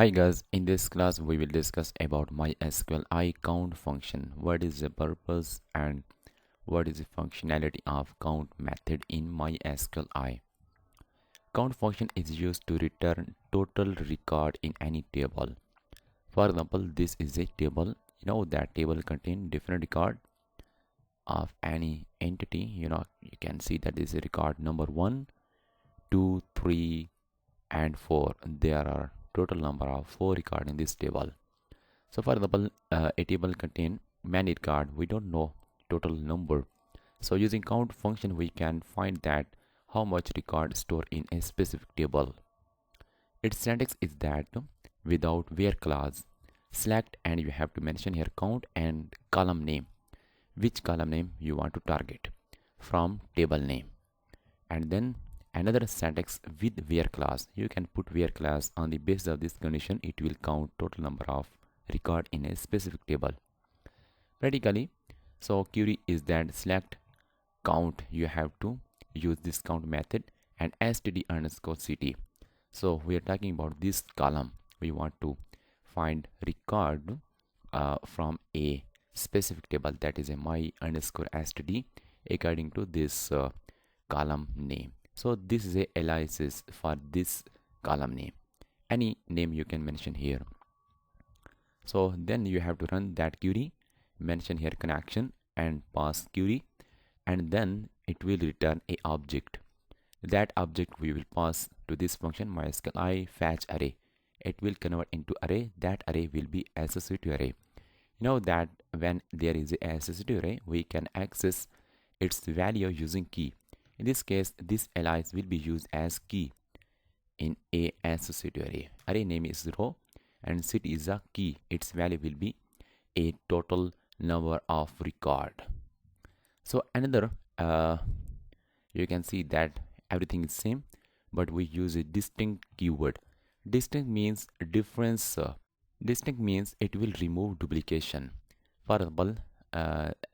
Hi guys, in this class we will discuss about MySQLi count function. What is the purpose and what is the functionality of count method in MySQLi. Count function is used to return total record in any table. For example, this is a table. That table contains different record of any entity. You can see that this is record number 1, 2, 3 and 4. There are total number of 4 record in this table. So for example, a table contain many record. We don't know total number. So using count function, we can find that how much record stored in a specific table. Its syntax is that without where clause, select and you have to mention here count and column name. Which column name you want to target from table name. And then another syntax with where clause. You can put where clause. On the basis of this condition, it will count total number of record in a specific table. Practically, so query is that select count. You have to use this count method and std_ct. So we are talking about this column. We want to find record from a specific table, that is a my_std according to this column name. So this is a aliases for this column name. Any name you can mention here. So then you have to run that query, mention here connection and pass query, and then it will return a object. That object we will pass to this function MySQLi fetch array. It will convert into array. That array will be associative array. You know that when there is a associative array, we can access its value using key. In this case, this alias will be used as key in a associative array. Array name is row and city is a key. Its value will be a total number of record. So another you can see that everything is same, but we use a distinct keyword. Distinct means difference. Distinct means it will remove duplication. For example,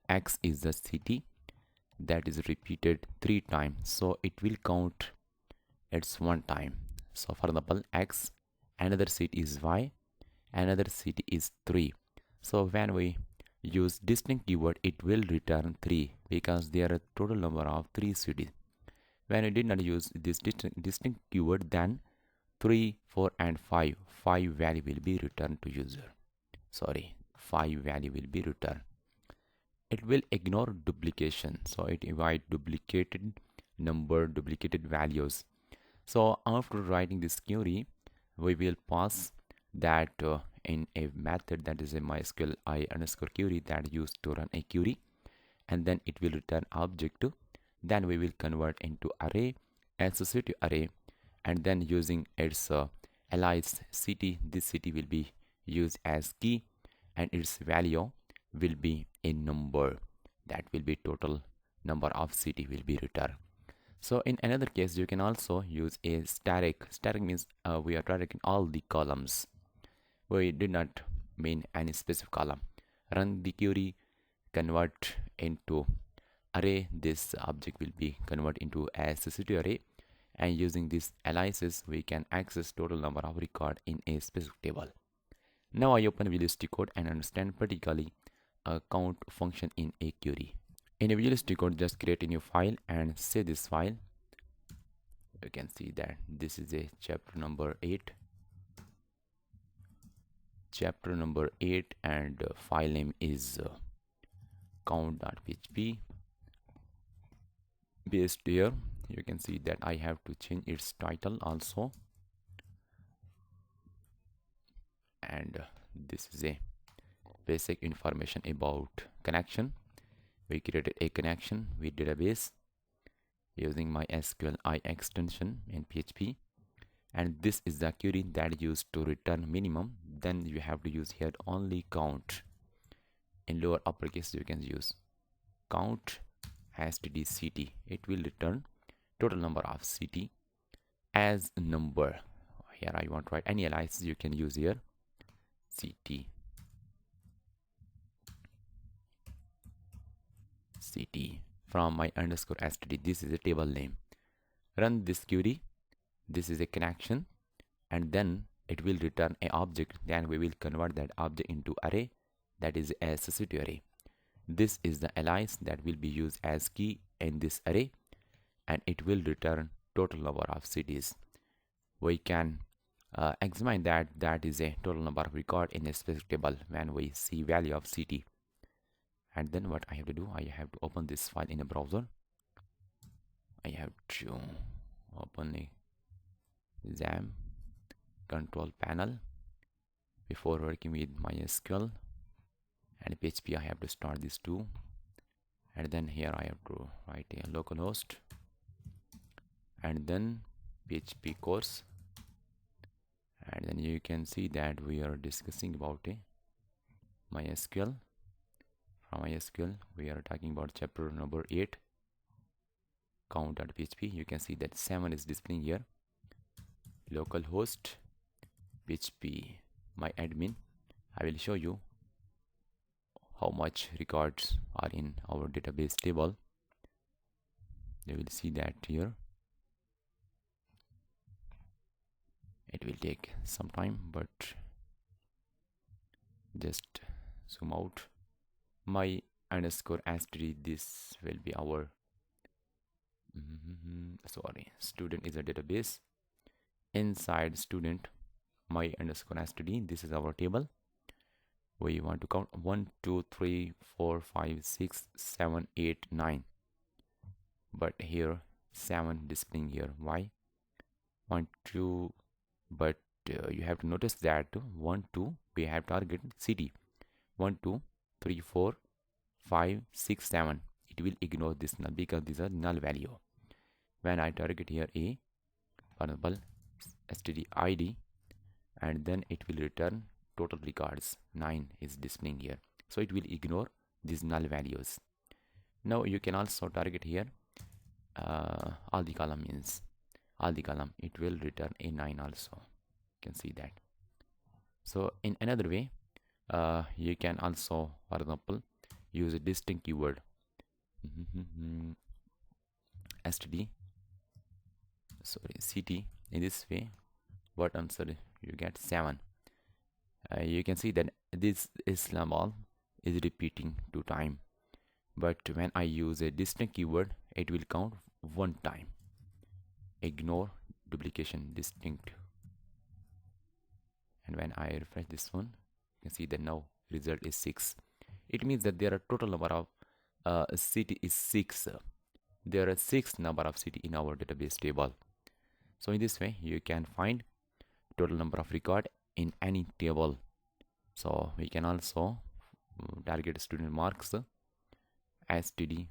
x is the city that is repeated 3 times, so it will count it's 1 time. So for example, x, another city is y, another city is 3. So when we use distinct keyword, it will return 3 because there are total number of 3 cities. When we did not use this distinct keyword, then 3, 4 and 5 value will be returned to user. 5 value will be returned. It will ignore duplication, so it avoid duplicated number, duplicated values. So after writing this query, we will pass that in a method that is a MySQLi_query that used to run a query, and then it will return object. Then we will convert into array, associative array, and then using its alias city, this city will be used as key and its value will be a number. That will be total number of city will be returned. So in another case, you can also use a static. Static means we are tracking all the columns. We did not mean any specific column. Run the query, convert into array. This object will be converted into associative array, and using this aliases we can access total number of record in a specific table. Now I open Visual Studio Code and understand practically a count function in a query. In a Visual Studio Code, just create a new file and save this file. You can see that this is a chapter number 8 and file name is count.php. Based here, you can see that I have to change its title also, and this is a basic information about connection. We created a connection with database using MySQLi extension in PHP, and this is the query that used to return minimum. Then you have to use here only count. In lower uppercase you can use count std_ct. It will return total number of city as a number. Here I want to write any alias you can use here, city from my_std. This is a table name. Run this query. This is a connection, and then it will return a object. Then we will convert that object into array, that is a associative array. This is the alias that will be used as key in this array, and it will return total number of cities. We can examine that is a total number of record in a specific table when we see value of city. And then what I have to do, I have to open this file in a browser. I have to open a XAMPP control panel before working with MySQL and PHP. I have to start these two, and then here I have to write a localhost and then PHP course, and then you can see that we are discussing about a MySQL. From MySQL we are talking about chapter number 8, count.php. You can see that 7 is displaying here. Localhost PHP my admin. I will show you how much records are in our database table. You will see that here. It will take some time, but just zoom out. My_std, this will be our student is a database. Inside student my_std, this is our table. We want to count 1 2 3 4 5 6 7 8 9, but here 7 displaying here. Why? 1 2, but you have to notice that 1 2 we have target city. 1 2 3 4 5 6 7, it will ignore this null because these are null value. When I target here a, for example std id, and then it will return total records. 9 is displaying here, so it will ignore these null values. Now you can also target here all the column, means all the column, it will return a 9 also. You can see that. So in another way, you can also, for example, use a distinct keyword std ct. In this way, what answer you get? 7. You can see that this Islamabad is repeating 2 times, but when I use a distinct keyword, it will count 1 time. Ignore duplication, distinct. And when I refresh this one, you can see that now result is 6. It means that there are total number of city is 6. There are 6 number of city in our database table. So in this way you can find total number of record in any table. So we can also target student marks std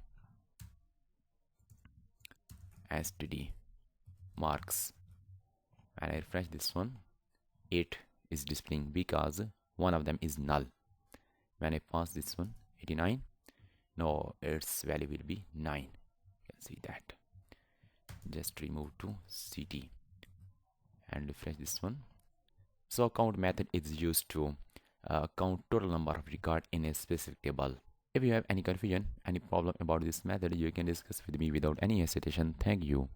marks. When I refresh this one, 8 is displaying because one of them is null. When I pass this one, 89, no, its value will be 9. You can see that. Just remove to ct and refresh this one. So count method is used to count total number of record in a specific table. If you have any confusion, any problem about this method, you can discuss with me without any hesitation. Thank you.